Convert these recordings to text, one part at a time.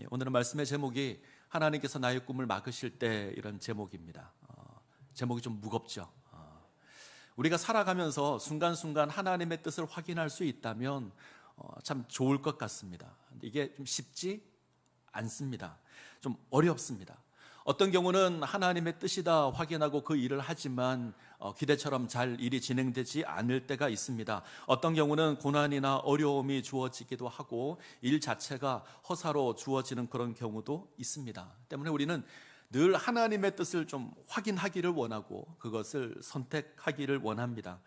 오늘은 말씀의 제목이 하나님께서 나의 꿈을 막으실 때, 이런 제목입니다. 제목이 좀 무겁죠. 우리가 살아가면서 순간순간 하나님의 뜻을 확인할 수 있다면 참 좋을 것 같습니다. 근데 이게 좀 쉽지 않습니다. 좀 어렵습니다. 어떤 경우는 하나님의 뜻이다 확인하고 그 일을 하지만 기대처럼 잘 일이 진행되지 않을 때가 있습니다. 어떤 경우는 고난이나 어려움이 주어지기도 하고 일 자체가 허사로 주어지는 그런 경우도 있습니다. 때문에 우리는 늘 하나님의 뜻을 좀 확인하기를 원하고 그것을 선택하기를 원합니다.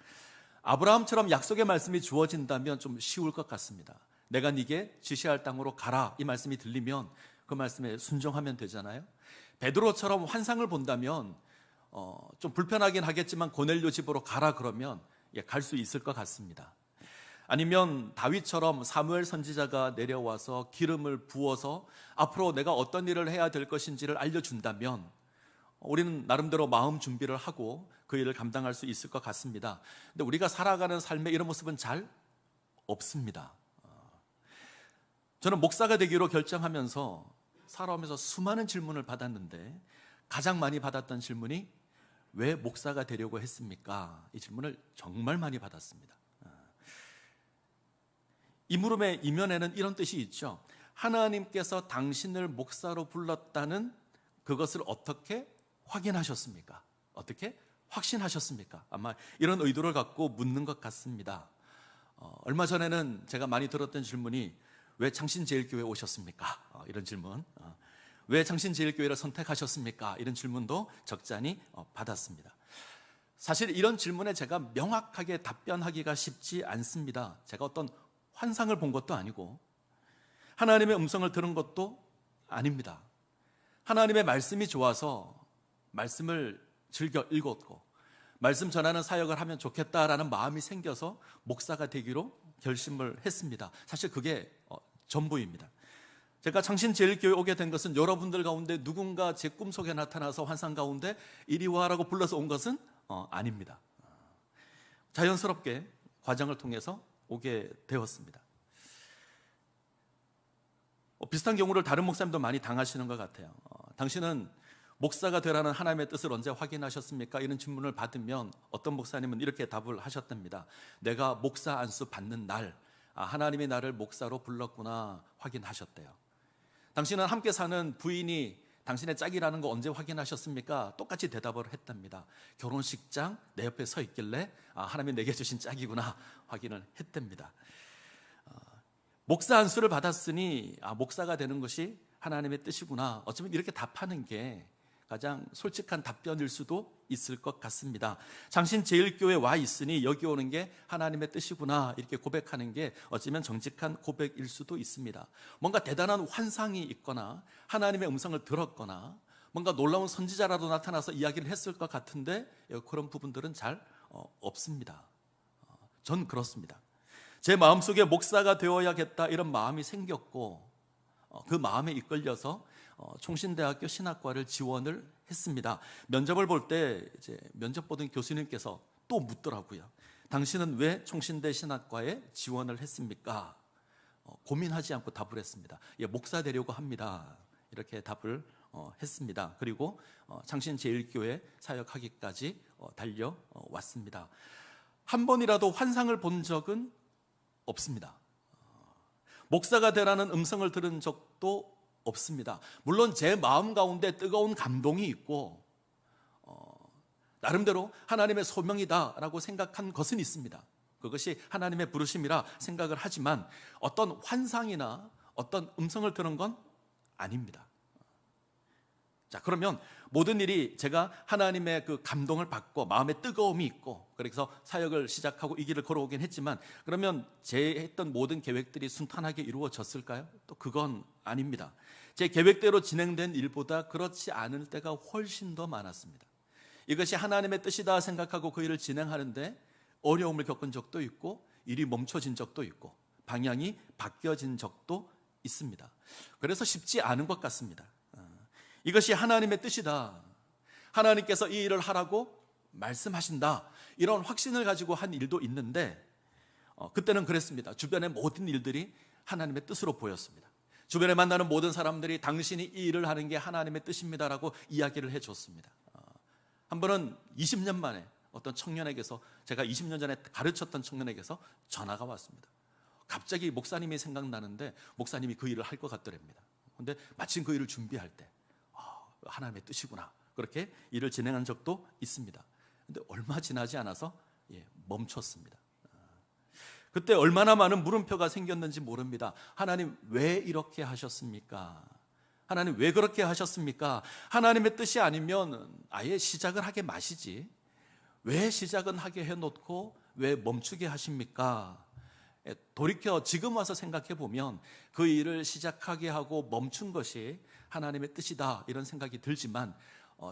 아브라함처럼 약속의 말씀이 주어진다면 좀 쉬울 것 같습니다. 내가 네게 지시할 땅으로 가라, 이 말씀이 들리면 그 말씀에 순종하면 되잖아요. 베드로처럼 환상을 본다면 좀 불편하긴 하겠지만 고넬료 집으로 가라 그러면 갈 수 있을 것 같습니다. 아니면 다윗처럼 사무엘 선지자가 내려와서 기름을 부어서 앞으로 내가 어떤 일을 해야 될 것인지를 알려준다면 우리는 나름대로 마음 준비를 하고 그 일을 감당할 수 있을 것 같습니다. 근데 우리가 살아가는 삶의 이런 모습은 잘 없습니다. 저는 목사가 되기로 결정하면서 살아오면서 수많은 질문을 받았는데 가장 많이 받았던 질문이 왜 목사가 되려고 했습니까? 이 질문을 정말 많이 받았습니다. 이 물음의 이면에는 이런 뜻이 있죠. 하나님께서 당신을 목사로 불렀다는 그것을 어떻게 확인하셨습니까? 어떻게 확신하셨습니까? 아마 이런 의도를 갖고 묻는 것 같습니다. 얼마 전에는 제가 많이 들었던 질문이 왜 창신제일교회에 오셨습니까? 이런 질문. 왜 창신제일교회를 선택하셨습니까? 이런 질문도 적잖이 받았습니다. 사실 이런 질문에 제가 명확하게 답변하기가 쉽지 않습니다. 제가 어떤 환상을 본 것도 아니고 하나님의 음성을 들은 것도 아닙니다. 하나님의 말씀이 좋아서 말씀을 즐겨 읽었고 말씀 전하는 사역을 하면 좋겠다라는 마음이 생겨서 목사가 되기로 결심을 했습니다. 사실 그게 전부입니다. 제가 창신제일교회 오게 된 것은 여러분들 가운데 누군가 제 꿈속에 나타나서 환상 가운데 이리 와라고 불러서 온 것은 아닙니다. 자연스럽게 과정을 통해서 오게 되었습니다. 비슷한 경우를 다른 목사님도 많이 당하시는 것 같아요. 당신은 목사가 되라는 하나님의 뜻을 언제 확인하셨습니까? 이런 질문을 받으면 어떤 목사님은 이렇게 답을 하셨답니다. 내가 목사 안수 받는 날, 하나님이 나를 목사로 불렀구나 확인하셨대요. 당신은 함께 사는 부인이 당신의 짝이라는 거 언제 확인하셨습니까? 똑같이 대답을 했답니다. 결혼식장 내 옆에 서 있길래 하나님이 내게 주신 짝이구나 확인을 했답니다. 목사 안수를 받았으니 목사가 되는 것이 하나님의 뜻이구나. 어쩌면 이렇게 답하는 게 가장 솔직한 답변일 수도 있을 것 같습니다. 창신제일교회에 와 있으니 여기 오는 게 하나님의 뜻이구나 이렇게 고백하는 게 어쩌면 정직한 고백일 수도 있습니다. 뭔가 대단한 환상이 있거나 하나님의 음성을 들었거나 뭔가 놀라운 선지자라도 나타나서 이야기를 했을 것 같은데 그런 부분들은 잘 없습니다. 전 그렇습니다. 제 마음속에 목사가 되어야겠다 이런 마음이 생겼고 그 마음에 이끌려서 총신대학교 신학과를 지원을 했습니다. 면접을 볼 때 면접 보던 교수님께서 또 묻더라고요. 당신은 왜 총신대 신학과에 지원을 했습니까? 고민하지 않고 답을 했습니다. 목사 되려고 합니다. 이렇게 답을 했습니다. 그리고 창신제일교회 사역하기까지 달려왔습니다. 한 번이라도 환상을 본 적은 없습니다. 목사가 되라는 음성을 들은 적도 없습니다. 물론 제 마음 가운데 뜨거운 감동이 있고 나름대로 하나님의 소명이다라고 생각한 것은 있습니다. 그것이 하나님의 부르심이라 생각을 하지만 어떤 환상이나 어떤 음성을 들은 건 아닙니다. 자, 그러면 모든 일이 제가 하나님의 그 감동을 받고 마음의 뜨거움이 있고 그래서 사역을 시작하고 이 길을 걸어오긴 했지만 그러면 제 했던 모든 계획들이 순탄하게 이루어졌을까요? 또 그건 아닙니다. 제 계획대로 진행된 일보다 그렇지 않을 때가 훨씬 더 많았습니다. 이것이 하나님의 뜻이다 생각하고 그 일을 진행하는데 어려움을 겪은 적도 있고 일이 멈춰진 적도 있고 방향이 바뀌어진 적도 있습니다. 그래서 쉽지 않은 것 같습니다. 이것이 하나님의 뜻이다. 하나님께서 이 일을 하라고 말씀하신다. 이런 확신을 가지고 한 일도 있는데 그때는 그랬습니다. 주변의 모든 일들이 하나님의 뜻으로 보였습니다. 주변에 만나는 모든 사람들이 당신이 이 일을 하는 게 하나님의 뜻입니다라고 이야기를 해줬습니다. 한 번은 20년 만에 어떤 청년에게서, 제가 20년 전에 가르쳤던 청년에게서 전화가 왔습니다. 갑자기 목사님이 생각나는데 목사님이 그 일을 할 것 같더랍니다. 근데 마침 그 일을 준비할 때 하나님의 뜻이구나, 그렇게 일을 진행한 적도 있습니다. 근데 얼마 지나지 않아서 멈췄습니다. 그때 얼마나 많은 물음표가 생겼는지 모릅니다. 하나님 왜 이렇게 하셨습니까? 하나님 왜 그렇게 하셨습니까? 하나님의 뜻이 아니면 아예 시작을 하게 마시지, 왜 시작은 하게 해놓고 왜 멈추게 하십니까? 돌이켜 지금 와서 생각해 보면 그 일을 시작하게 하고 멈춘 것이 하나님의 뜻이다, 이런 생각이 들지만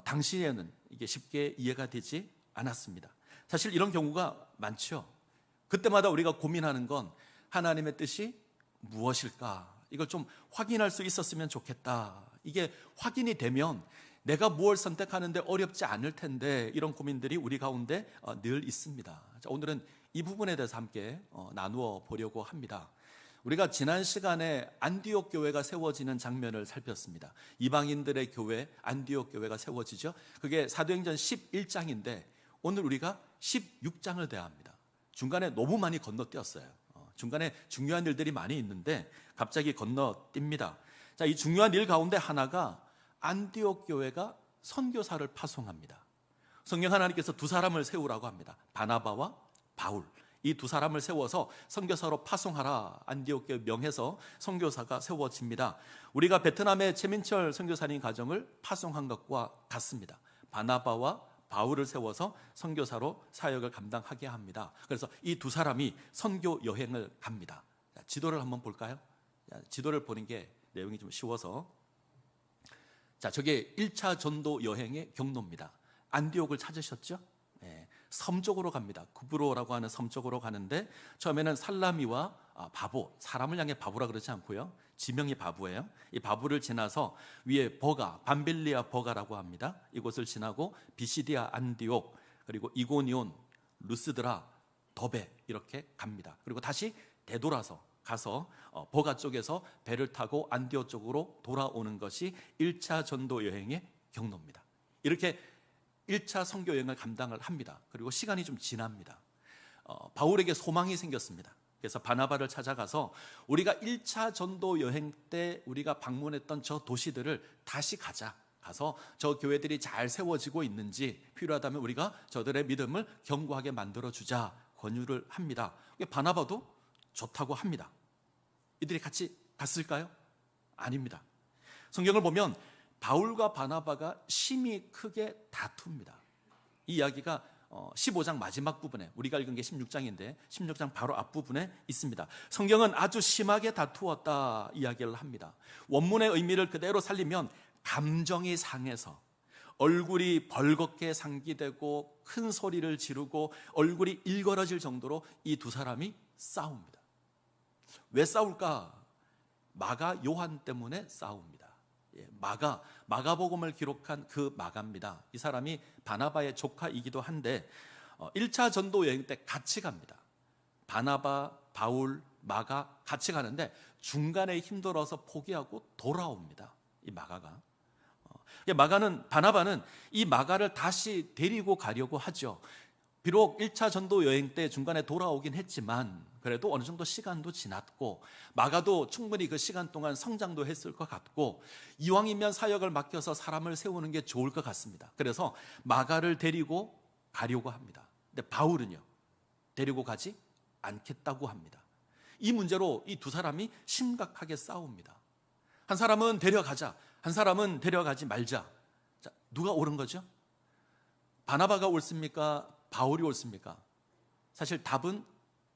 당시에는 이게 쉽게 이해가 되지 않았습니다. 사실 이런 경우가 많죠. 그때마다 우리가 고민하는 건 하나님의 뜻이 무엇일까? 이걸 좀 확인할 수 있었으면 좋겠다. 이게 확인이 되면 내가 무엇을 선택하는데 어렵지 않을 텐데, 이런 고민들이 우리 가운데 늘 있습니다. 자, 오늘은 이 부분에 대해서 함께 나누어 보려고 합니다. 우리가 지난 시간에 안디옥 교회가 세워지는 장면을 살폈습니다. 이방인들의 교회, 안디옥 교회가 세워지죠. 그게 사도행전 11장인데 오늘 우리가 16장을 대합니다. 중간에 너무 많이 건너뛰었어요. 중간에 중요한 일들이 많이 있는데 갑자기 건너뜁니다. 자, 이 중요한 일 가운데 하나가 안디옥 교회가 선교사를 파송합니다. 성령 하나님께서 두 사람을 세우라고 합니다. 바나바와 바울, 이 두 사람을 세워서 선교사로 파송하라, 안디옥 교회 명해서 선교사가 세워집니다. 우리가 베트남의 최민철 선교사님 가정을 파송한 것과 같습니다. 바나바와 바울을 세워서 선교사로 사역을 감당하게 합니다. 그래서 이 두 사람이 선교 여행을 갑니다. 지도를 한번 볼까요? 지도를 보는 게 내용이 좀 쉬워서, 자, 저게 1차 전도 여행의 경로입니다. 안디옥을 찾으셨죠? 섬 쪽으로 갑니다. 구브로라고 하는 섬 쪽으로 가는데 처음에는 살라미와 바보, 사람을 향해 바보라 그러지 않고요, 지명이 바보예요. 이 바보를 지나서 위에 버가, 밤빌리아 버가라고 합니다. 이곳을 지나고 비시디아 안디옥, 그리고 이고니온, 루스드라, 더베 이렇게 갑니다. 그리고 다시 되돌아서 가서 버가 쪽에서 배를 타고 안디옥 쪽으로 돌아오는 것이 1차 전도 여행의 경로입니다. 이렇게 1차 선교 여행을 감당을 합니다. 그리고 시간이 좀 지납니다. 바울에게 소망이 생겼습니다. 그래서 바나바를 찾아가서 우리가 1차 전도 여행 때 우리가 방문했던 저 도시들을 다시 가서 저 교회들이 잘 세워지고 있는지, 필요하다면 우리가 저들의 믿음을 견고하게 만들어주자 권유를 합니다. 바나바도 좋다고 합니다. 이들이 같이 갔을까요? 아닙니다. 성경을 보면 바울과 바나바가 심히 크게 다툽니다. 이 이야기가 15장 마지막 부분에, 우리가 읽은 게 16장인데 16장 바로 앞부분에 있습니다. 성경은 아주 심하게 다투었다 이야기를 합니다. 원문의 의미를 그대로 살리면 감정이 상해서 얼굴이 벌겋게 상기되고 큰 소리를 지르고 얼굴이 일그러질 정도로 이 두 사람이 싸웁니다. 왜 싸울까? 마가 요한 때문에 싸웁니다. 마가복음을 기록한 그 마가입니다. 이 사람이 바나바의 조카이기도 한데 1차 전도 여행 때 같이 갑니다. 바나바, 바울, 마가 같이 가는데 중간에 힘들어서 포기하고 돌아옵니다. 이 마가가. 바나바는 이 마가를 다시 데리고 가려고 하죠. 비록 1차 전도 여행 때 중간에 돌아오긴 했지만 그래도 어느 정도 시간도 지났고 마가도 충분히 그 시간 동안 성장도 했을 것 같고 이왕이면 사역을 맡겨서 사람을 세우는 게 좋을 것 같습니다. 그래서 마가를 데리고 가려고 합니다. 근데 바울은요, 데리고 가지 않겠다고 합니다. 이 문제로 이 두 사람이 심각하게 싸웁니다. 한 사람은 데려가자, 한 사람은 데려가지 말자. 자, 누가 옳은 거죠? 바나바가 옳습니까? 바울이 옳습니까? 사실 답은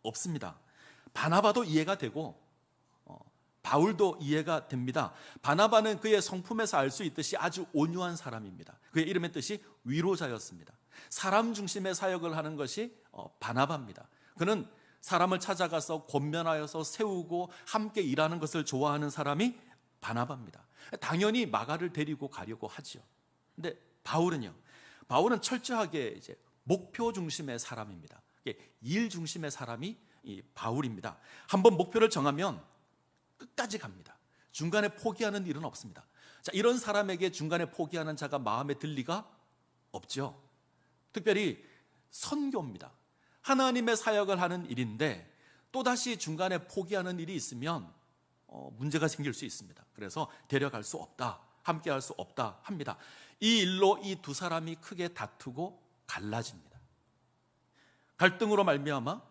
없습니다. 바나바도 이해가 되고 바울도 이해가 됩니다. 바나바는 그의 성품에서 알 수 있듯이 아주 온유한 사람입니다. 그의 이름의 뜻이 위로자였습니다. 사람 중심의 사역을 하는 것이 바나바입니다. 그는 사람을 찾아가서 권면하여서 세우고 함께 일하는 것을 좋아하는 사람이 바나바입니다. 당연히 마가를 데리고 가려고 하죠. 근데 바울은요, 바울은 철저하게 이제 목표 중심의 사람입니다. 일 중심의 사람이 이 바울입니다. 한번 목표를 정하면 끝까지 갑니다. 중간에 포기하는 일은 없습니다. 자, 이런 사람에게 중간에 포기하는 자가 마음에 들 리가 없죠. 특별히 선교입니다. 하나님의 사역을 하는 일인데 또다시 중간에 포기하는 일이 있으면 문제가 생길 수 있습니다. 그래서 데려갈 수 없다, 함께 할 수 없다 합니다. 이 일로 이 두 사람이 크게 다투고 갈라집니다. 갈등으로 말미암아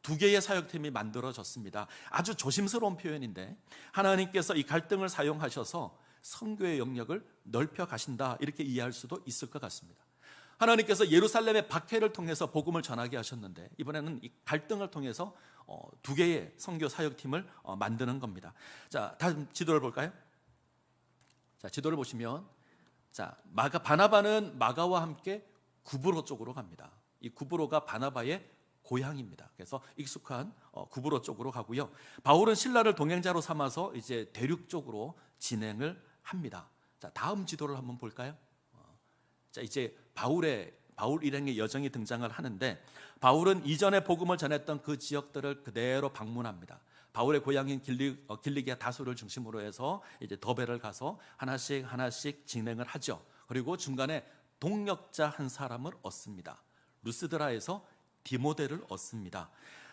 두 개의 사역팀이 만들어졌습니다. 아주 조심스러운 표현인데 하나님께서 이 갈등을 사용하셔서 선교의 영역을 넓혀 가신다, 이렇게 이해할 수도 있을 것 같습니다. 하나님께서 예루살렘의 박해를 통해서 복음을 전하게 하셨는데 이번에는 이 갈등을 통해서 두 개의 선교 사역팀을 만드는 겁니다. 자, 다음 지도를 볼까요? 자, 지도를 보시면, 자, 바나바는 마가와 함께 구브로 쪽으로 갑니다. 이 구브로가 바나바의 고향입니다. 그래서 익숙한 구브로 쪽으로 가고요. 바울은 신라를 동행자로 삼아서 이제 대륙 쪽으로 진행을 합니다. 자, 다음 지도를 한번 볼까요? 자, 이제 바울 일행의 여정이 등장을 하는데 바울은 이전에 복음을 전했던 그 지역들을 그대로 방문합니다. 바울의 고향인 길리기아 다소를 중심으로 해서 이제 더베를 가서 하나씩 진행을 하죠. 그리고 중간에 동역자 한 사람을 얻습니다. 루스드라에서 디모데를 얻습니다.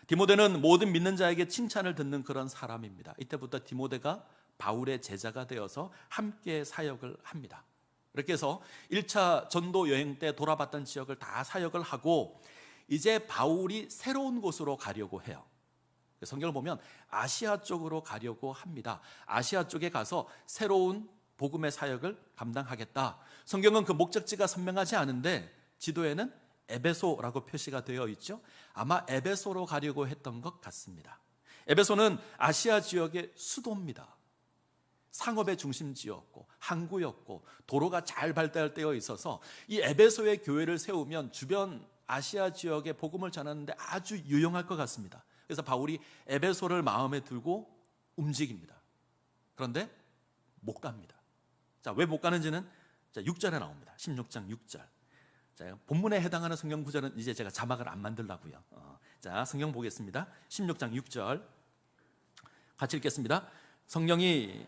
디모데는 모든 믿는 자에게 칭찬을 듣는 그런 사람입니다. 이때부터 디모데가 바울의 제자가 되어서 함께 사역을 합니다. 이렇게 해서 1차 전도 여행 때 돌아봤던 지역을 다 사역을 하고 이제 바울이 새로운 곳으로 가려고 해요. 성경을 보면 아시아 쪽으로 가려고 합니다. 아시아 쪽에 가서 새로운 복음의 사역을 감당하겠다. 성경은 그 목적지가 선명하지 않은데 지도에는 에베소라고 표시가 되어 있죠. 아마 에베소로 가려고 했던 것 같습니다. 에베소는 아시아 지역의 수도입니다. 상업의 중심지였고 항구였고 도로가 잘 발달되어 있어서 이 에베소의 교회를 세우면 주변 아시아 지역에 복음을 전하는데 아주 유용할 것 같습니다. 그래서 바울이 에베소를 마음에 들고 움직입니다. 그런데 못 갑니다. 자, 왜 못 가는지는 6절에 나옵니다. 16장 6절. 자, 본문에 해당하는 성경 구절은 이제 제가 자막을 안 만들라고요. 자, 성경 보겠습니다. 16장 6절 같이 읽겠습니다. 성령이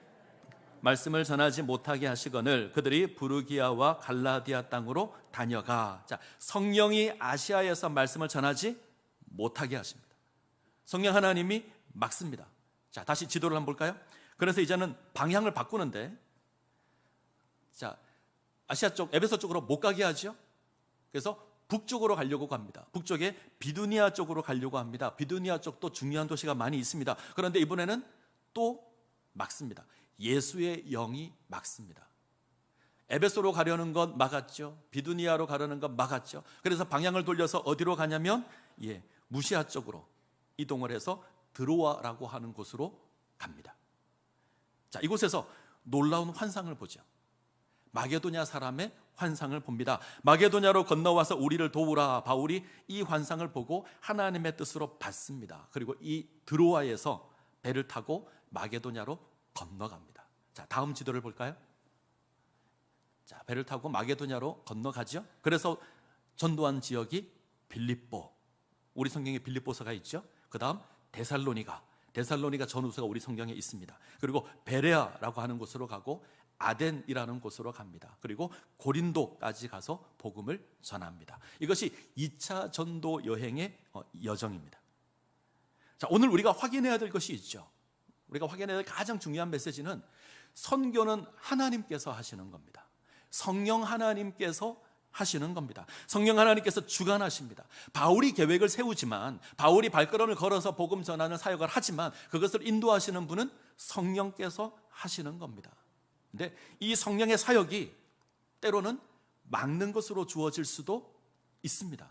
말씀을 전하지 못하게 하시거늘 그들이 부르기아와 갈라디아 땅으로 다녀가. 자, 성령이 아시아에서 말씀을 전하지 못하게 하십니다. 성령 하나님이 막습니다. 자, 다시 지도를 한번 볼까요? 그래서 이제는 방향을 바꾸는데, 자, 아시아 쪽 에베소 쪽으로 못 가게 하죠. 그래서 북쪽으로 가려고 합니다. 북쪽에 비두니아 쪽으로 가려고 합니다. 비두니아 쪽도 중요한 도시가 많이 있습니다. 그런데 이번에는 또 막습니다. 예수의 영이 막습니다. 에베소로 가려는 건 막았죠. 비두니아로 가려는 건 막았죠. 그래서 방향을 돌려서 어디로 가냐면 무시아 쪽으로 이동을 해서 드로아라고 하는 곳으로 갑니다. 자, 이곳에서 놀라운 환상을 보죠. 마게도냐 사람의 환상을 봅니다. 마게도냐로 건너와서 우리를 도우라. 바울이 이 환상을 보고 하나님의 뜻으로 받습니다. 그리고 이 드로아에서 배를 타고 마게도냐로 건너갑니다. 자, 다음 지도를 볼까요? 자, 배를 타고 마게도냐로 건너가죠. 그래서 전도한 지역이 빌립보, 우리 성경에 빌립보서가 있죠. 그 다음 데살로니가 전후서가 우리 성경에 있습니다. 그리고 베레아라고 하는 곳으로 가고 아덴이라는 곳으로 갑니다. 그리고 고린도까지 가서 복음을 전합니다. 이것이 2차 전도 여행의 여정입니다. 자, 오늘 우리가 확인해야 될 것이 있죠. 우리가 확인해야 될 가장 중요한 메시지는 선교는 하나님께서 하시는 겁니다. 성령 하나님께서 하시는 겁니다. 성령 하나님께서 주관하십니다. 바울이 계획을 세우지만, 바울이 발걸음을 걸어서 복음 전하는 사역을 하지만 그것을 인도하시는 분은 성령께서 하시는 겁니다. 근데 이 성령의 사역이 때로는 막는 것으로 주어질 수도 있습니다.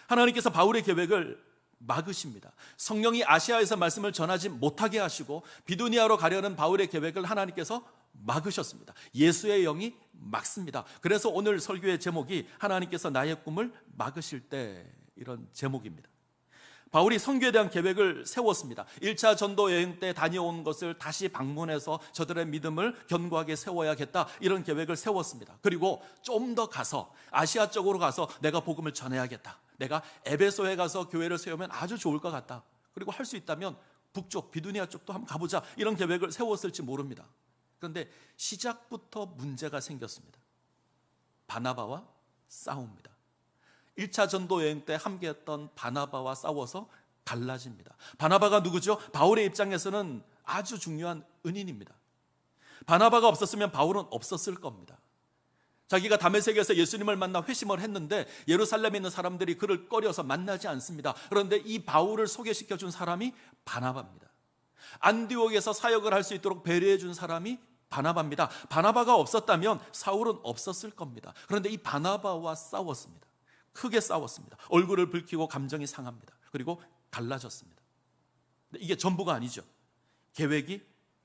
하나님께서 바울의 계획을 막으십니다. 성령이 아시아에서 말씀을 전하지 못하게 하시고 비두니아로 가려는 바울의 계획을 하나님께서 막으셨습니다. 예수의 영이 막습니다. 그래서 오늘 설교의 제목이 하나님께서 나의 꿈을 막으실 때, 이런 제목입니다. 바울이 선교에 대한 계획을 세웠습니다. 1차 전도 여행 때 다녀온 것을 다시 방문해서 저들의 믿음을 견고하게 세워야겠다, 이런 계획을 세웠습니다. 그리고 좀 더 가서 아시아 쪽으로 가서 내가 복음을 전해야겠다, 내가 에베소에 가서 교회를 세우면 아주 좋을 것 같다, 그리고 할 수 있다면 북쪽 비두니아 쪽도 한번 가보자, 이런 계획을 세웠을지 모릅니다. 그런데 시작부터 문제가 생겼습니다. 바나바와 싸웁니다. 1차 전도 여행 때 함께했던 바나바와 싸워서 갈라집니다. 바나바가 누구죠? 바울의 입장에서는 아주 중요한 은인입니다. 바나바가 없었으면 바울은 없었을 겁니다. 자기가 다메섹에서 예수님을 만나 회심을 했는데 예루살렘에 있는 사람들이 그를 꺼려서 만나지 않습니다. 그런데 이 바울을 소개시켜 준 사람이 바나바입니다. 안디옥에서 사역을 할 수 있도록 배려해 준 사람이 바나바입니다. 바나바가 없었다면 사울은 없었을 겁니다. 그런데 이 바나바와 싸웠습니다. 크게 싸웠습니다. 얼굴을 붉히고 감정이 상합니다. 그리고 갈라졌습니다. 근데 이게 전부가 아니죠. 계획이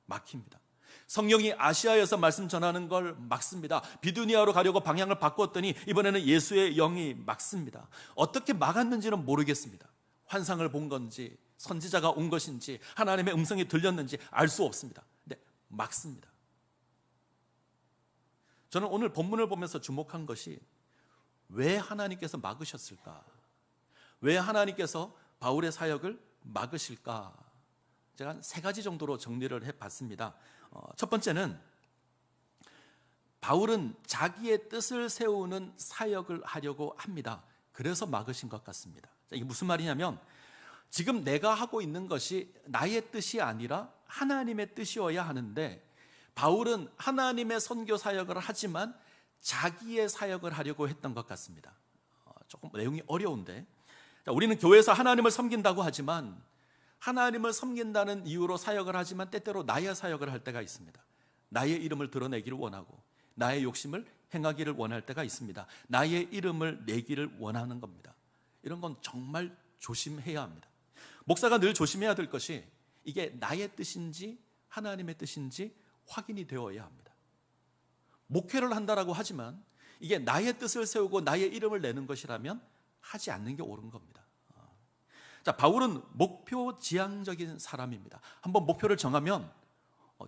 막힙니다. 성령이 아시아에서 말씀 전하는 걸 막습니다. 비두니아로 가려고 방향을 바꿨더니 이번에는 예수의 영이 막습니다. 어떻게 막았는지는 모르겠습니다. 환상을 본 건지 선지자가 온 것인지 하나님의 음성이 들렸는지 알 수 없습니다. 근데 막습니다. 저는 오늘 본문을 보면서 주목한 것이 왜 하나님께서 막으셨을까? 왜 하나님께서 바울의 사역을 막으실까? 제가 한 3가지 정도로 정리를 해봤습니다. 첫 번째는 바울은 자기의 뜻을 세우는 사역을 하려고 합니다. 그래서 막으신 것 같습니다. 이게 무슨 말이냐면 지금 내가 하고 있는 것이 나의 뜻이 아니라 하나님의 뜻이어야 하는데 바울은 하나님의 선교 사역을 하지만 자기의 사역을 하려고 했던 것 같습니다. 조금 내용이 어려운데 우리는 교회에서 하나님을 섬긴다고 하지만 하나님을 섬긴다는 이유로 사역을 하지만 때때로 나의 사역을 할 때가 있습니다. 나의 이름을 드러내기를 원하고 나의 욕심을 행하기를 원할 때가 있습니다. 나의 이름을 내기를 원하는 겁니다. 이런 건 정말 조심해야 합니다. 목사가 늘 조심해야 될 것이 이게 나의 뜻인지 하나님의 뜻인지 확인이 되어야 합니다. 목회를 한다라고 하지만 이게 나의 뜻을 세우고 나의 이름을 내는 것이라면 하지 않는 게 옳은 겁니다. 자, 바울은 목표 지향적인 사람입니다. 한번 목표를 정하면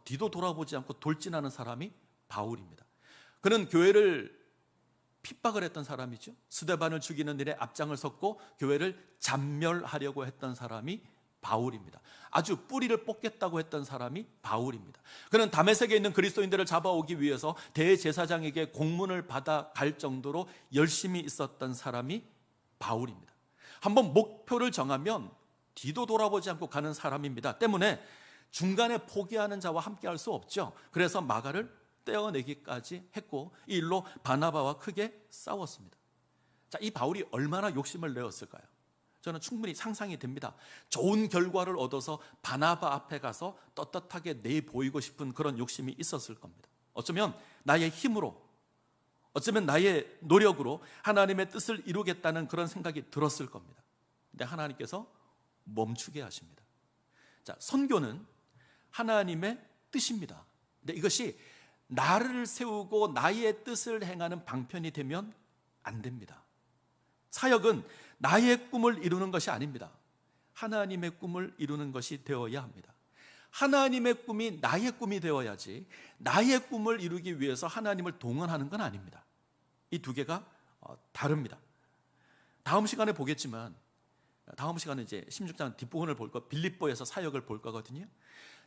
뒤도 돌아보지 않고 돌진하는 사람이 바울입니다. 그는 교회를 핍박을 했던 사람이죠. 스데반을 죽이는 일에 앞장을 섰고 교회를 잔멸하려고 했던 사람이 바울입니다. 아주 뿌리를 뽑겠다고 했던 사람이 바울입니다. 그는 다메섹에 있는 그리스도인들을 잡아오기 위해서 대제사장에게 공문을 받아 갈 정도로 열심히 있었던 사람이 바울입니다. 한번 목표를 정하면 뒤도 돌아보지 않고 가는 사람입니다. 때문에 중간에 포기하는 자와 함께 할 수 없죠. 그래서 마가를 떼어내기까지 했고 이 일로 바나바와 크게 싸웠습니다. 자, 이 바울이 얼마나 욕심을 내었을까요? 저는 충분히 상상이 됩니다. 좋은 결과를 얻어서 바나바 앞에 가서 떳떳하게 내보이고 싶은 그런 욕심이 있었을 겁니다. 어쩌면 나의 힘으로, 어쩌면 나의 노력으로 하나님의 뜻을 이루겠다는 그런 생각이 들었을 겁니다. 근데 하나님께서 멈추게 하십니다. 자, 선교는 하나님의 뜻입니다. 근데 이것이 나를 세우고 나의 뜻을 행하는 방편이 되면 안 됩니다. 사역은 나의 꿈을 이루는 것이 아닙니다. 하나님의 꿈을 이루는 것이 되어야 합니다. 하나님의 꿈이 나의 꿈이 되어야지 나의 꿈을 이루기 위해서 하나님을 동원하는 건 아닙니다. 이 두 개가 다릅니다. 다음 시간에 보겠지만 다음 시간에 이제 16장 뒷부분을 볼 거, 빌립보에서 사역을 볼 거거든요.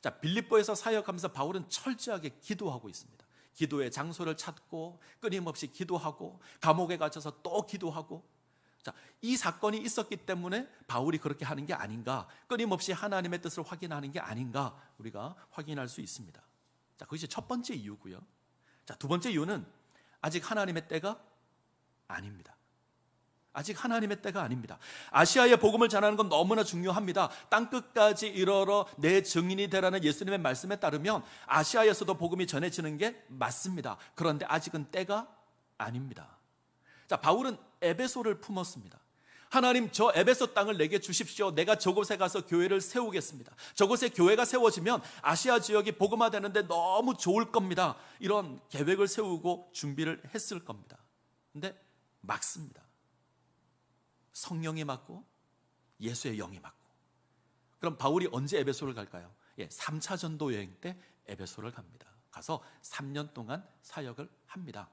자, 빌립보에서 사역하면서 바울은 철저하게 기도하고 있습니다. 기도의 장소를 찾고 끊임없이 기도하고 감옥에 갇혀서 또 기도하고, 자, 이 사건이 있었기 때문에 바울이 그렇게 하는 게 아닌가, 끊임없이 하나님의 뜻을 확인하는 게 아닌가 우리가 확인할 수 있습니다. 자, 그것이 첫 번째 이유고요. 자, 두 번째 이유는 아직 하나님의 때가 아닙니다. 아직 하나님의 때가 아닙니다. 아시아의 복음을 전하는 건 너무나 중요합니다. 땅끝까지 이르러 내 증인이 되라는 예수님의 말씀에 따르면 아시아에서도 복음이 전해지는 게 맞습니다. 그런데 아직은 때가 아닙니다. 자, 바울은 에베소를 품었습니다. 하나님, 저 에베소 땅을 내게 주십시오. 내가 저곳에 가서 교회를 세우겠습니다. 저곳에 교회가 세워지면 아시아 지역이 복음화되는데 너무 좋을 겁니다. 이런 계획을 세우고 준비를 했을 겁니다. 근데 막습니다. 성령이 맞고 예수의 영이 맞고. 그럼 바울이 언제 에베소를 갈까요? 3차 전도 여행 때 에베소를 갑니다. 가서 3년 동안 사역을 합니다.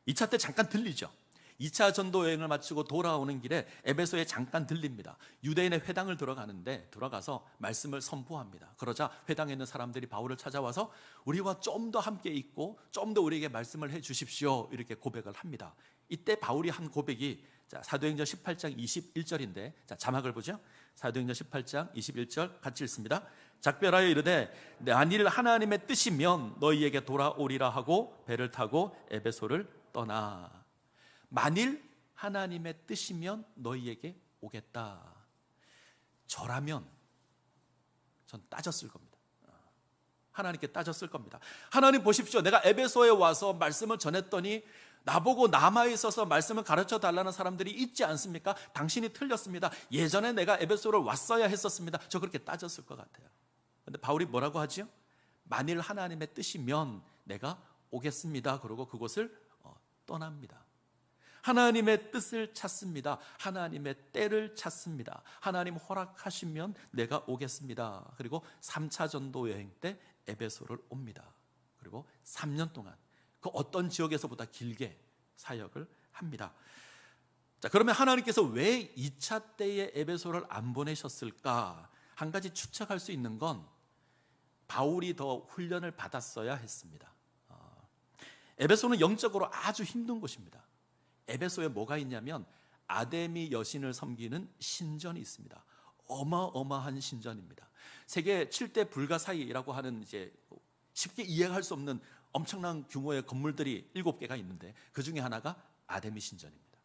2차 때 잠깐 들리죠. 2차 전도 여행을 마치고 돌아오는 길에 에베소에 잠깐 들립니다. 유대인의 회당을 들어가서 말씀을 선포합니다. 그러자 회당에 있는 사람들이 바울을 찾아와서 우리와 좀 더 함께 있고 좀 더 우리에게 말씀을 해 주십시오, 이렇게 고백을 합니다. 이때 바울이 한 고백이 사도행전 18장 21절인데, 자막을 보죠. 사도행전 18장 21절 같이 읽습니다. 작별하여 이르되 만일 하나님의 뜻이면 너희에게 돌아오리라 하고 배를 타고 에베소를 떠나. 만일 하나님의 뜻이면 너희에게 오겠다. 저라면 전 따졌을 겁니다. 하나님께 따졌을 겁니다. 하나님 보십시오, 내가 에베소에 와서 말씀을 전했더니 나보고 남아있어서 말씀을 가르쳐 달라는 사람들이 있지 않습니까? 당신이 틀렸습니다. 예전에 내가 에베소를 왔어야 했었습니다. 저 그렇게 따졌을 것 같아요. 그런데 바울이 뭐라고 하지요? 만일 하나님의 뜻이면 내가 오겠습니다. 그러고 그곳을 떠납니다. 하나님의 뜻을 찾습니다. 하나님의 때를 찾습니다. 하나님 허락하시면 내가 오겠습니다. 그리고 3차 전도 여행 때 에베소를 옵니다. 그리고 3년 동안 그 어떤 지역에서보다 길게 사역을 합니다. 자, 그러면 하나님께서 왜 2차 때에 에베소를 안 보내셨을까? 한 가지 추측할 수 있는 건 바울이 더 훈련을 받았어야 했습니다. 에베소는 영적으로 아주 힘든 곳입니다. 에베소에 뭐가 있냐면 아데미 여신을 섬기는 신전이 있습니다. 어마어마한 신전입니다. 세계 7대 불가사의라고 하는 이제 쉽게 이해할 수 없는 엄청난 규모의 건물들이 7개가 있는데 그 중에 하나가 아데미 신전입니다.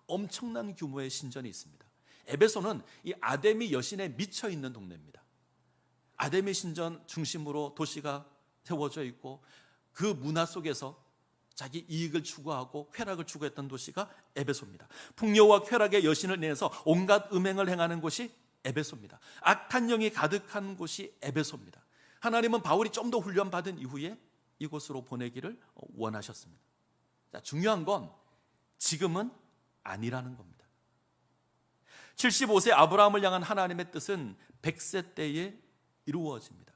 엄청난 규모의 신전이 있습니다. 에베소는 이 아데미 여신에 미쳐 있는 동네입니다. 아데미 신전 중심으로 도시가 세워져 있고 그 문화 속에서 자기 이익을 추구하고 쾌락을 추구했던 도시가 에베소입니다. 풍요와 쾌락의 여신을 내서 온갖 음행을 행하는 곳이 에베소입니다. 악한 영이 가득한 곳이 에베소입니다. 하나님은 바울이 좀 더 훈련받은 이후에 이곳으로 보내기를 원하셨습니다. 자, 중요한 건 지금은 아니라는 겁니다. 75세 아브라함을 향한 하나님의 뜻은 100세 때에 이루어집니다.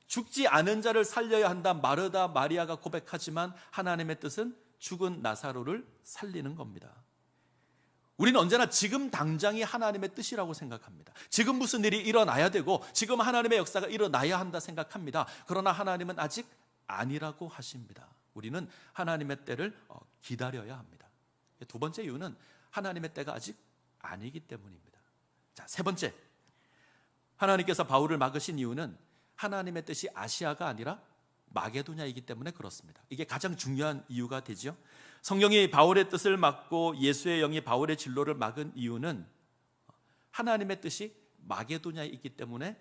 죽지 않은 자를 살려야 한다 마르다 마리아가 고백하지만 하나님의 뜻은 죽은 나사로를 살리는 겁니다. 우리는 언제나 지금 당장이 하나님의 뜻이라고 생각합니다. 지금 무슨 일이 일어나야 되고 지금 하나님의 역사가 일어나야 한다 생각합니다. 그러나 하나님은 아직 아니라고 하십니다. 우리는 하나님의 때를 기다려야 합니다. 두 번째 이유는 하나님의 때가 아직 아니기 때문입니다. 자, 세 번째, 하나님께서 바울을 막으신 이유는 하나님의 뜻이 아시아가 아니라 마게도냐이기 때문에 그렇습니다. 이게 가장 중요한 이유가 되죠. 성령이 바울의 뜻을 막고 예수의 영이 바울의 진로를 막은 이유는 하나님의 뜻이 마게도냐에 있기 때문에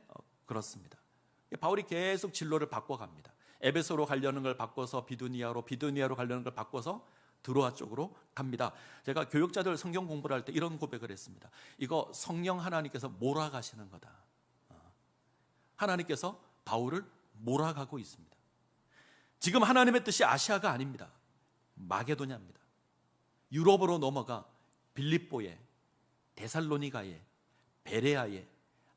그렇습니다. 바울이 계속 진로를 바꿔갑니다. 에베소로 가려는 걸 바꿔서 비두니아로 가려는 걸 바꿔서 드로아 쪽으로 갑니다. 제가 교육자들 성경 공부를 할 때 이런 고백을 했습니다. 이거 성령 하나님께서 몰아가시는 거다. 하나님께서 바울을 몰아가고 있습니다. 지금 하나님의 뜻이 아시아가 아닙니다. 마게도냐입니다. 유럽으로 넘어가 빌립보에, 데살로니가에, 베레아에,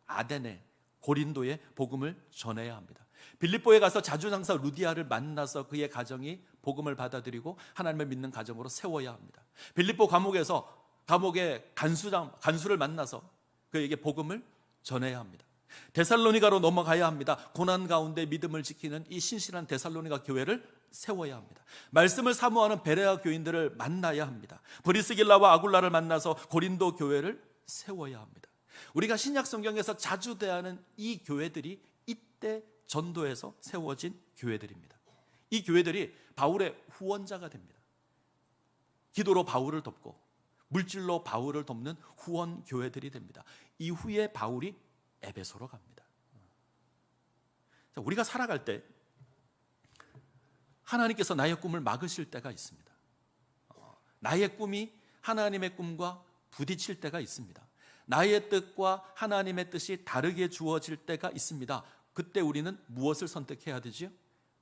아데네, 고린도에 복음을 전해야 합니다. 빌립보에 가서 자주장사 루디아를 만나서 그의 가정이 복음을 받아들이고 하나님을 믿는 가정으로 세워야 합니다. 빌립보 감옥의 간수를 만나서 그에게 복음을 전해야 합니다. 데살로니가로 넘어가야 합니다. 고난 가운데 믿음을 지키는 이 신실한 데살로니가 교회를 세워야 합니다. 말씀을 사모하는 베레아 교인들을 만나야 합니다. 브리스길라와 아굴라를 만나서 고린도 교회를 세워야 합니다. 우리가 신약 성경에서 자주 대하는 이 교회들이 이때 전도에서 세워진 교회들입니다. 이 교회들이 바울의 후원자가 됩니다. 기도로 바울을 돕고 물질로 바울을 돕는 후원 교회들이 됩니다. 이후에 바울이 에베소로 갑니다. 우리가 살아갈 때 하나님께서 나의 꿈을 막으실 때가 있습니다. 나의 꿈이 하나님의 꿈과 부딪힐 때가 있습니다. 나의 뜻과 하나님의 뜻이 다르게 주어질 때가 있습니다. 그때 우리는 무엇을 선택해야 되지요?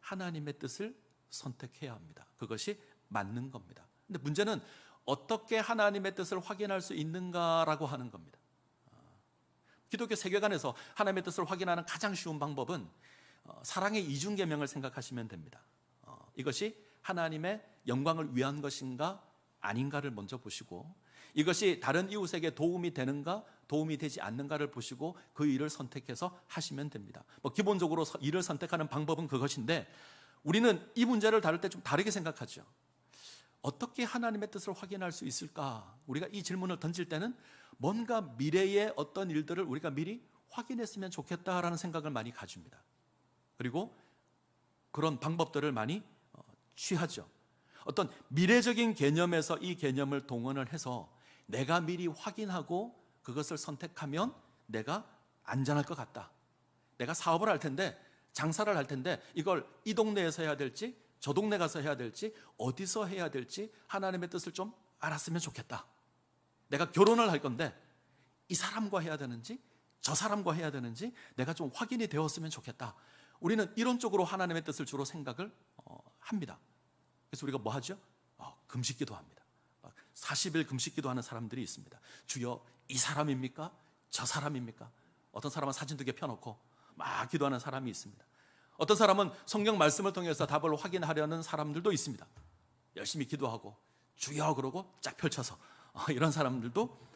하나님의 뜻을 선택해야 합니다. 그것이 맞는 겁니다. 근데 문제는 어떻게 하나님의 뜻을 확인할 수 있는가라고 하는 겁니다. 기독교 세계관에서 하나님의 뜻을 확인하는 가장 쉬운 방법은 사랑의 이중계명을 생각하시면 됩니다. 이것이 하나님의 영광을 위한 것인가 아닌가를 먼저 보시고, 이것이 다른 이웃에게 도움이 되는가 도움이 되지 않는가를 보시고 그 일을 선택해서 하시면 됩니다. 기본적으로 일을 선택하는 방법은 그것인데, 우리는 이 문제를 다룰 때 좀 다르게 생각하죠. 어떻게 하나님의 뜻을 확인할 수 있을까? 우리가 이 질문을 던질 때는 뭔가 미래의 어떤 일들을 우리가 미리 확인했으면 좋겠다라는 생각을 많이 가집니다. 그리고 그런 방법들을 많이 취하죠. 어떤 미래적인 개념에서 이 개념을 동원을 해서 내가 미리 확인하고 그것을 선택하면 내가 안전할 것 같다. 내가 사업을 할 텐데, 장사를 할 텐데, 이걸 이 동네에서 해야 될지 저 동네 가서 해야 될지 어디서 해야 될지 하나님의 뜻을 좀 알았으면 좋겠다. 내가 결혼을 할 건데 이 사람과 해야 되는지 저 사람과 해야 되는지 내가 좀 확인이 되었으면 좋겠다. 우리는 이런 쪽으로 하나님의 뜻을 주로 생각을 합니다. 그래서 우리가 뭐 하죠? 금식기도 합니다. 40일 금식기도 하는 사람들이 있습니다. 주여, 이 사람입니까? 저 사람입니까? 어떤 사람은 사진 2개 펴놓고 막 기도하는 사람이 있습니다. 어떤 사람은 성경 말씀을 통해서 답을 확인하려는 사람들도 있습니다. 열심히 기도하고 주여 그러고 쫙 펼쳐서 이런 사람들도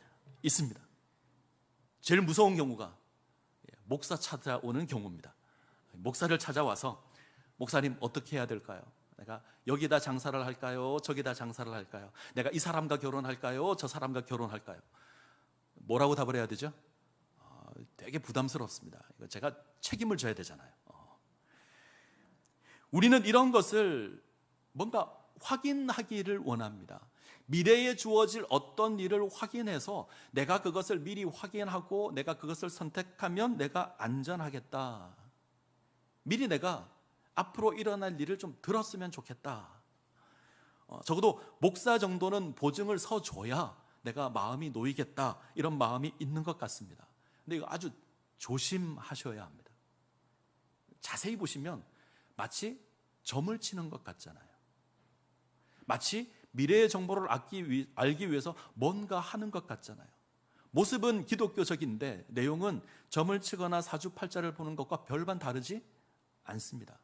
있습니다. 제일 무서운 경우가 목사 찾아오는 경우입니다. 목사를 찾아와서 목사님 어떻게 해야 될까요? 내가 여기다 장사를 할까요? 저기다 장사를 할까요? 내가 이 사람과 결혼할까요? 저 사람과 결혼할까요? 뭐라고 답을 해야 되죠? 되게 부담스럽습니다. 이거 제가 책임을 져야 되잖아요. 우리는 이런 것을 뭔가 확인하기를 원합니다. 미래에 주어질 어떤 일을 확인해서 내가 그것을 미리 확인하고 내가 그것을 선택하면 내가 안전하겠다. 미리 내가 앞으로 일어날 일을 좀 들었으면 좋겠다. 적어도 목사 정도는 보증을 서줘야 내가 마음이 놓이겠다, 이런 마음이 있는 것 같습니다. 근데 이거 아주 조심하셔야 합니다. 자세히 보시면 마치 점을 치는 것 같잖아요. 마치 미래의 정보를 알기 위해서 뭔가 하는 것 같잖아요. 모습은 기독교적인데 내용은 점을 치거나 사주팔자를 보는 것과 별반 다르지 않습니다.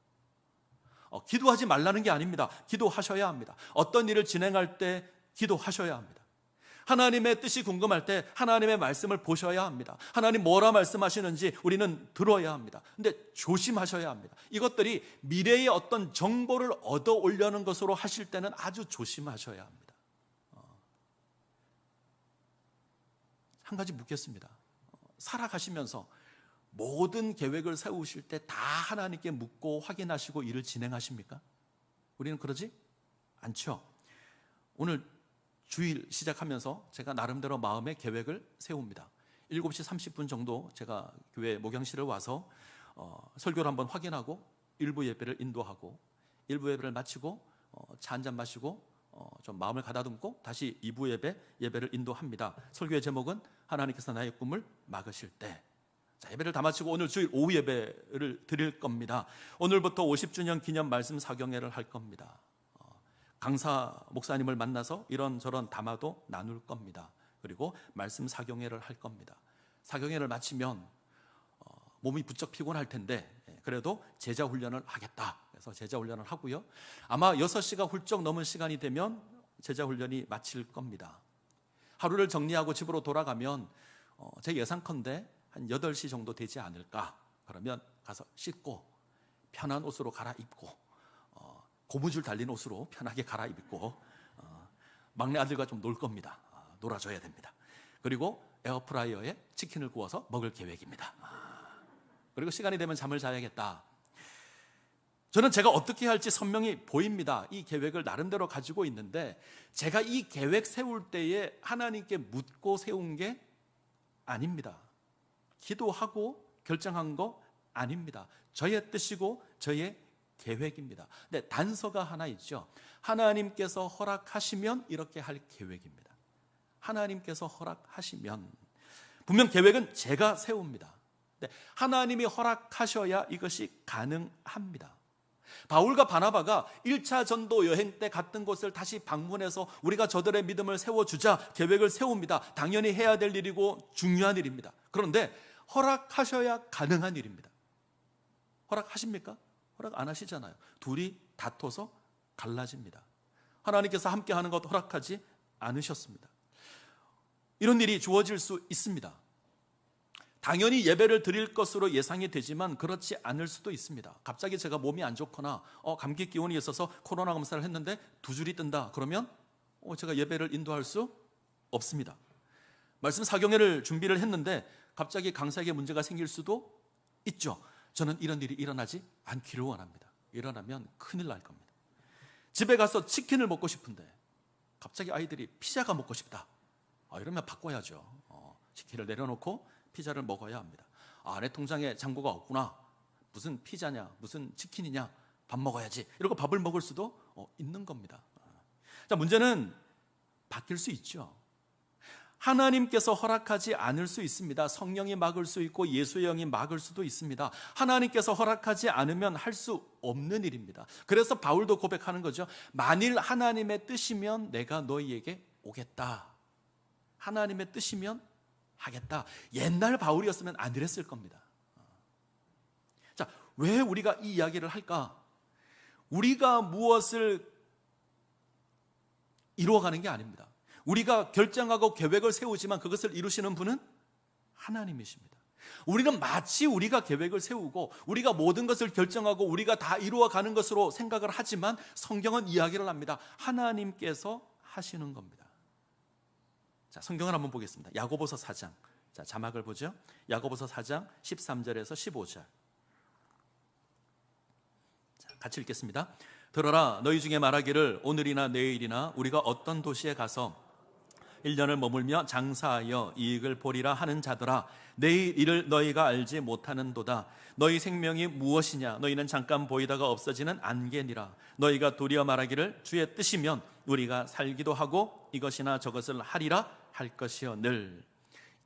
기도하지 말라는 게 아닙니다. 기도하셔야 합니다. 어떤 일을 진행할 때 기도하셔야 합니다. 하나님의 뜻이 궁금할 때 하나님의 말씀을 보셔야 합니다. 하나님 뭐라 말씀하시는지 우리는 들어야 합니다. 근데 조심하셔야 합니다. 이것들이 미래의 어떤 정보를 얻어 오려는 것으로 하실 때는 아주 조심하셔야 합니다. 한 가지 묻겠습니다. 살아가시면서 모든 계획을 세우실 때 다 하나님께 묻고 확인하시고 일을 진행하십니까? 우리는 그러지 않죠. 오늘 주일 시작하면서 제가 나름대로 마음의 계획을 세웁니다. 7시 30분 정도 제가 교회 목양실을 와서 설교를 한번 확인하고 일부 예배를 인도하고, 일부 예배를 마치고 차 한잔 마시고 좀 마음을 가다듬고 다시 2부 예배를 인도합니다. 설교의 제목은 하나님께서 나의 꿈을 막으실 때. 자, 예배를 다 마치고 오늘 주일 오후 예배를 드릴 겁니다. 오늘부터 50주년 기념 말씀 사경회를 할 겁니다. 강사 목사님을 만나서 이런저런 담화도 나눌 겁니다. 그리고 말씀 사경회를 할 겁니다. 사경회를 마치면 몸이 부쩍 피곤할 텐데 그래도 제자 훈련을 하겠다. 그래서 제자 훈련을 하고요. 아마 6시가 훌쩍 넘은 시간이 되면 제자 훈련이 마칠 겁니다. 하루를 정리하고 집으로 돌아가면 제 예상컨대 한 8시 정도 되지 않을까. 그러면 가서 씻고 편한 옷으로 갈아입고 고무줄 달린 옷으로 편하게 갈아입고 막내 아들과 좀 놀 겁니다. 놀아줘야 됩니다. 그리고 에어프라이어에 치킨을 구워서 먹을 계획입니다. 그리고 시간이 되면 잠을 자야겠다. 저는 제가 어떻게 할지 선명히 보입니다. 이 계획을 나름대로 가지고 있는데 제가 이 계획 세울 때에 하나님께 묻고 세운 게 아닙니다. 기도하고 결정한 거 아닙니다. 저의 뜻이고 저의 계획입니다. 근데 단서가 하나 있죠. 하나님께서 허락하시면 이렇게 할 계획입니다. 하나님께서 허락하시면, 분명 계획은 제가 세웁니다. 근데 하나님이 허락하셔야 이것이 가능합니다. 바울과 바나바가 1차 전도 여행 때 갔던 곳을 다시 방문해서 우리가 저들의 믿음을 세워주자 계획을 세웁니다. 당연히 해야 될 일이고 중요한 일입니다. 그런데 허락하셔야 가능한 일입니다. 허락하십니까? 허락 안 하시잖아요. 둘이 다퉈서 갈라집니다. 하나님께서 함께 하는 것 허락하지 않으셨습니다. 이런 일이 주어질 수 있습니다. 당연히 예배를 드릴 것으로 예상이 되지만 그렇지 않을 수도 있습니다. 갑자기 제가 몸이 안 좋거나 감기 기운이 있어서 코로나 검사를 했는데 두 줄이 뜬다. 그러면 제가 예배를 인도할 수 없습니다. 말씀 사경회를 준비를 했는데 갑자기 강사에게 문제가 생길 수도 있죠. 저는 이런 일이 일어나지 않기를 원합니다. 일어나면 큰일 날 겁니다. 집에 가서 치킨을 먹고 싶은데 갑자기 아이들이 피자가 먹고 싶다. 이러면 바꿔야죠. 치킨을 내려놓고 피자를 먹어야 합니다. 내 통장에 잔고가 없구나. 무슨 피자냐, 무슨 치킨이냐, 밥 먹어야지. 이러고 밥을 먹을 수도 있는 겁니다. 자, 문제는 바뀔 수 있죠. 하나님께서 허락하지 않을 수 있습니다. 성령이 막을 수 있고 예수의 영이 막을 수도 있습니다. 하나님께서 허락하지 않으면 할 수 없는 일입니다. 그래서 바울도 고백하는 거죠. 만일 하나님의 뜻이면 내가 너희에게 오겠다. 하나님의 뜻이면 하겠다. 옛날 바울이었으면 안 이랬을 겁니다. 자, 왜 우리가 이 이야기를 할까? 우리가 무엇을 이루어가는 게 아닙니다. 우리가 결정하고 계획을 세우지만 그것을 이루시는 분은 하나님이십니다. 우리는 마치 우리가 계획을 세우고 우리가 모든 것을 결정하고 우리가 다 이루어가는 것으로 생각을 하지만 성경은 이야기를 합니다. 하나님께서 하시는 겁니다. 자, 성경을 한번 보겠습니다. 야고보서 4장. 자, 자막을 보죠. 야고보서 4장 13절에서 15절. 자, 같이 읽겠습니다. 들어라, 너희 중에 말하기를 오늘이나 내일이나 우리가 어떤 도시에 가서 1년을 머물며 장사하여 이익을 보리라 하는 자들아, 내일 일을 너희가 알지 못하는도다. 너희 생명이 무엇이냐? 너희는 잠깐 보이다가 없어지는 안개니라. 너희가 도리어 말하기를 주의 뜻이면 우리가 살기도 하고 이것이나 저것을 하리라 할 것이오늘.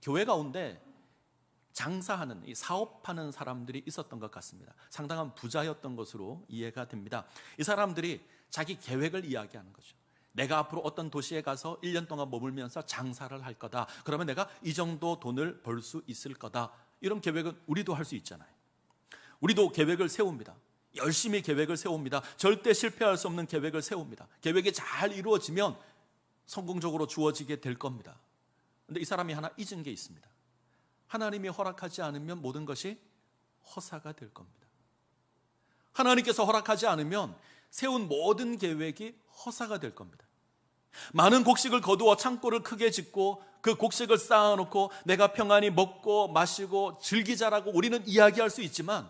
교회 가운데 장사하는, 사업하는 사람들이 있었던 것 같습니다. 상당한 부자였던 것으로 이해가 됩니다. 이 사람들이 자기 계획을 이야기하는 거죠. 내가 앞으로 어떤 도시에 가서 1년 동안 머물면서 장사를 할 거다. 그러면 내가 이 정도 돈을 벌 수 있을 거다. 이런 계획은 우리도 할 수 있잖아요. 우리도 계획을 세웁니다. 열심히 계획을 세웁니다. 절대 실패할 수 없는 계획을 세웁니다. 계획이 잘 이루어지면 성공적으로 주어지게 될 겁니다. 그런데 이 사람이 하나 잊은 게 있습니다. 하나님이 허락하지 않으면 모든 것이 허사가 될 겁니다. 하나님께서 허락하지 않으면 세운 모든 계획이 허사가 될 겁니다. 많은 곡식을 거두어 창고를 크게 짓고 그 곡식을 쌓아놓고 내가 평안히 먹고 마시고 즐기자라고 우리는 이야기할 수 있지만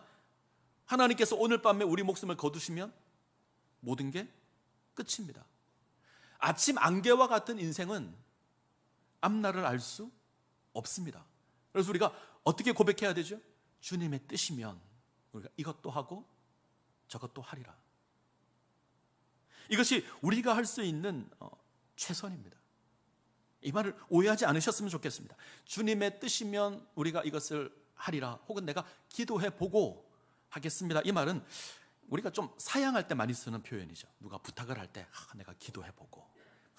하나님께서 오늘 밤에 우리 목숨을 거두시면 모든 게 끝입니다. 아침 안개와 같은 인생은 앞날을 알 수 없습니다. 그래서 우리가 어떻게 고백해야 되죠? 주님의 뜻이면 우리가 이것도 하고 저것도 하리라. 이것이 우리가 할 수 있는 최선입니다. 이 말을 오해하지 않으셨으면 좋겠습니다. 주님의 뜻이면 우리가 이것을 하리라, 혹은 내가 기도해 보고 하겠습니다. 이 말은 우리가 좀 사양할 때 많이 쓰는 표현이죠. 누가 부탁을 할 때 내가 기도해 보고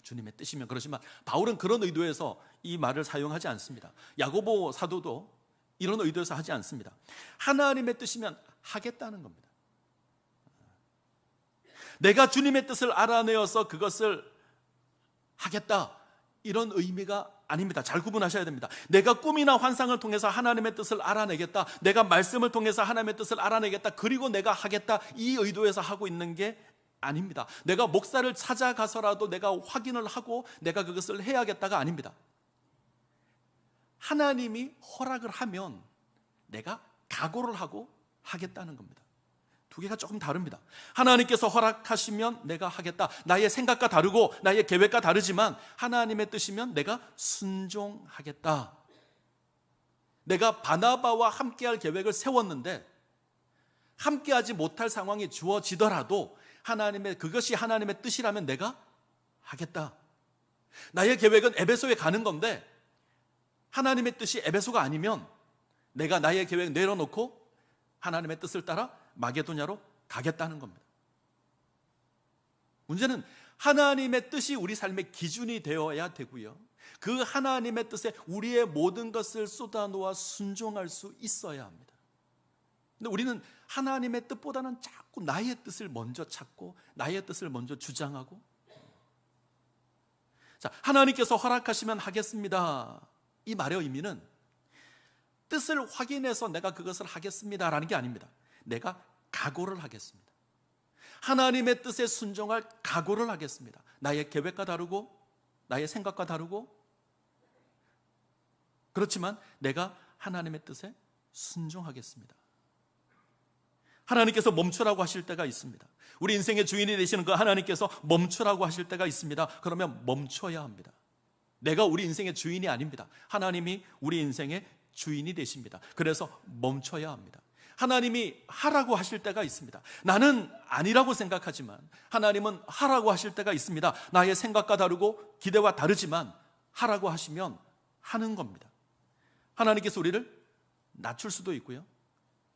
주님의 뜻이면. 그러지만 바울은 그런 의도에서 이 말을 사용하지 않습니다. 야고보 사도도 이런 의도에서 하지 않습니다. 하나님의 뜻이면 하겠다는 겁니다. 내가 주님의 뜻을 알아내어서 그것을 하겠다, 이런 의미가 아닙니다. 잘 구분하셔야 됩니다. 내가 꿈이나 환상을 통해서 하나님의 뜻을 알아내겠다, 내가 말씀을 통해서 하나님의 뜻을 알아내겠다, 그리고 내가 하겠다, 이 의도에서 하고 있는 게 아닙니다. 내가 목사를 찾아가서라도 내가 확인을 하고 내가 그것을 해야겠다가 아닙니다. 하나님이 허락을 하면 내가 각오를 하고 하겠다는 겁니다. 두 개가 조금 다릅니다. 하나님께서 허락하시면 내가 하겠다. 나의 생각과 다르고 나의 계획과 다르지만 하나님의 뜻이면 내가 순종하겠다. 내가 바나바와 함께할 계획을 세웠는데 함께하지 못할 상황이 주어지더라도 그것이 하나님의 뜻이라면 내가 하겠다. 나의 계획은 에베소에 가는 건데 하나님의 뜻이 에베소가 아니면 내가 나의 계획 내려놓고 하나님의 뜻을 따라 마게도냐로 가겠다는 겁니다. 문제는 하나님의 뜻이 우리 삶의 기준이 되어야 되고요, 그 하나님의 뜻에 우리의 모든 것을 쏟아놓아 순종할 수 있어야 합니다. 근데 우리는 하나님의 뜻보다는 자꾸 나의 뜻을 먼저 찾고 나의 뜻을 먼저 주장하고, 자, 하나님께서 허락하시면 하겠습니다. 이 말의 의미는 뜻을 확인해서 내가 그것을 하겠습니다라는 게 아닙니다. 내가 각오를 하겠습니다. 하나님의 뜻에 순종할 각오를 하겠습니다. 나의 계획과 다르고 나의 생각과 다르고 그렇지만 내가 하나님의 뜻에 순종하겠습니다. 하나님께서 멈추라고 하실 때가 있습니다. 우리 인생의 주인이 되시는 그 하나님께서 멈추라고 하실 때가 있습니다. 그러면 멈춰야 합니다. 내가 우리 인생의 주인이 아닙니다. 하나님이 우리 인생의 주인이 되십니다. 그래서 멈춰야 합니다. 하나님이 하라고 하실 때가 있습니다. 나는 아니라고 생각하지만 하나님은 하라고 하실 때가 있습니다. 나의 생각과 다르고 기대와 다르지만 하라고 하시면 하는 겁니다. 하나님께서 우리를 낮출 수도 있고요.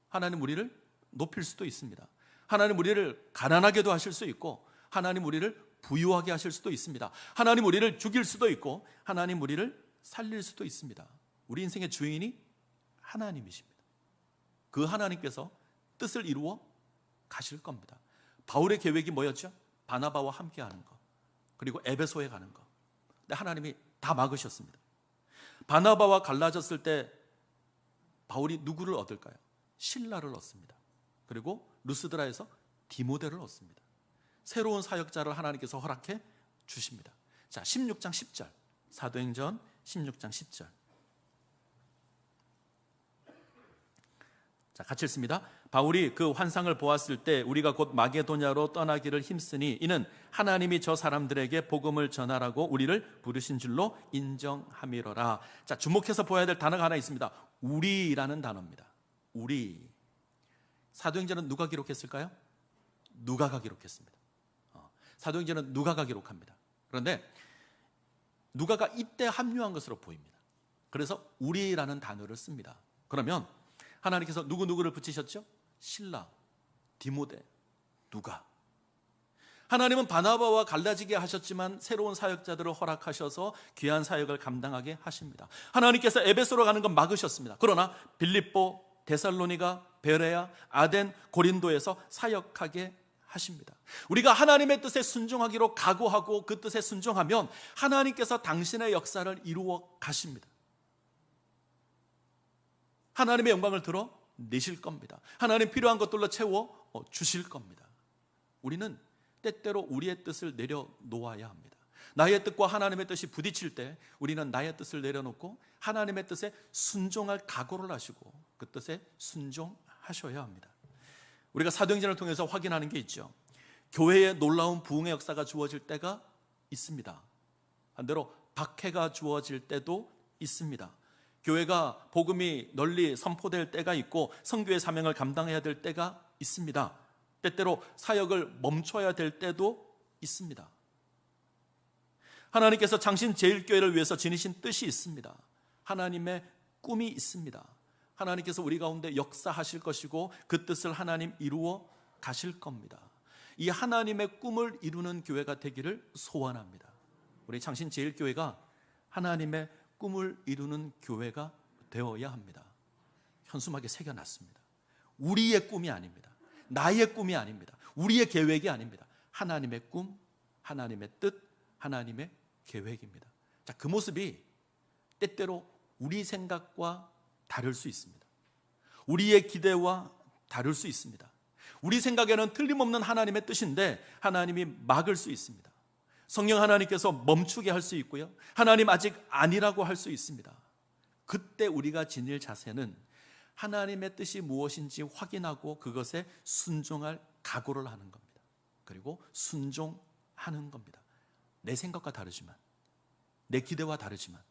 하나님 우리를 높일 수도 있습니다. 하나님 우리를 가난하게도 하실 수 있고 하나님 우리를 부유하게 하실 수도 있습니다. 하나님 우리를 죽일 수도 있고 하나님 우리를 살릴 수도 있습니다. 우리 인생의 주인이 하나님이십니다. 그 하나님께서 뜻을 이루어 가실 겁니다. 바울의 계획이 뭐였죠? 바나바와 함께 하는 것, 그리고 에베소에 가는 것. 근데 하나님이 다 막으셨습니다. 바나바와 갈라졌을 때 바울이 누구를 얻을까요? 실라를 얻습니다. 그리고 루스드라에서 디모데를 얻습니다. 새로운 사역자를 하나님께서 허락해 주십니다. 자, 16장 10절, 사도행전 16장 10절. 자, 같이 읽습니다. 바울이 그 환상을 보았을 때 우리가 곧 마게도냐로 떠나기를 힘쓰니 이는 하나님이 저 사람들에게 복음을 전하라고 우리를 부르신 줄로 인정함이로라. 자, 주목해서 보아야 될 단어가 하나 있습니다. 우리라는 단어입니다. 우리. 사도행전은 누가 기록했을까요? 누가가 기록했습니다. 사도행전은 누가가 기록합니다. 그런데 누가가 이때 합류한 것으로 보입니다. 그래서 우리라는 단어를 씁니다. 그러면 하나님께서 누구누구를 붙이셨죠? 실라, 디모데, 누가. 하나님은 바나바와 갈라지게 하셨지만 새로운 사역자들을 허락하셔서 귀한 사역을 감당하게 하십니다. 하나님께서 에베소로 가는 건 막으셨습니다. 그러나 빌립보, 데살로니가, 베레아, 아덴, 고린도에서 사역하게 하십니다. 우리가 하나님의 뜻에 순종하기로 각오하고 그 뜻에 순종하면 하나님께서 당신의 역사를 이루어 가십니다. 하나님의 영광을 들어 내실 겁니다. 하나님 필요한 것들로 채워 주실 겁니다. 우리는 때때로 우리의 뜻을 내려놓아야 합니다. 나의 뜻과 하나님의 뜻이 부딪힐 때 우리는 나의 뜻을 내려놓고 하나님의 뜻에 순종할 각오를 하시고 그 뜻에 순종하셔야 합니다. 우리가 사도행전을 통해서 확인하는 게 있죠. 교회에 놀라운 부흥의 역사가 주어질 때가 있습니다. 반대로 박해가 주어질 때도 있습니다. 교회가 복음이 널리 선포될 때가 있고 선교의 사명을 감당해야 될 때가 있습니다. 때때로 사역을 멈춰야 될 때도 있습니다. 하나님께서 창신 제일교회를 위해서 지니신 뜻이 있습니다. 하나님의 꿈이 있습니다. 하나님께서 우리 가운데 역사하실 것이고 그 뜻을 하나님 이루어 가실 겁니다. 이 하나님의 꿈을 이루는 교회가 되기를 소원합니다. 우리 창신 제일교회가 하나님의 꿈을 이루는 교회가 되어야 합니다. 현수막에 새겨놨습니다. 우리의 꿈이 아닙니다. 나의 꿈이 아닙니다. 우리의 계획이 아닙니다. 하나님의 꿈, 하나님의 뜻, 하나님의 계획입니다. 자, 그 모습이 때때로 우리 생각과 다를 수 있습니다. 우리의 기대와 다를 수 있습니다. 우리 생각에는 틀림없는 하나님의 뜻인데 하나님이 막을 수 있습니다. 성령 하나님께서 멈추게 할 수 있고요. 하나님 아직 아니라고 할 수 있습니다. 그때 우리가 지닐 자세는 하나님의 뜻이 무엇인지 확인하고 그것에 순종할 각오를 하는 겁니다. 그리고 순종하는 겁니다. 내 생각과 다르지만, 내 기대와 다르지만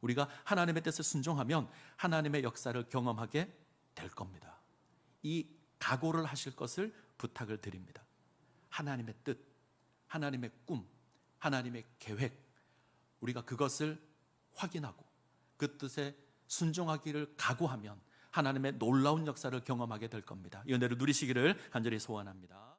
우리가 하나님의 뜻에 순종하면 하나님의 역사를 경험하게 될 겁니다. 이 각오를 하실 것을 부탁을 드립니다. 하나님의 뜻, 하나님의 꿈, 하나님의 계획, 우리가 그것을 확인하고 그 뜻에 순종하기를 각오하면 하나님의 놀라운 역사를 경험하게 될 겁니다. 이 은혜를 누리시기를 간절히 소원합니다.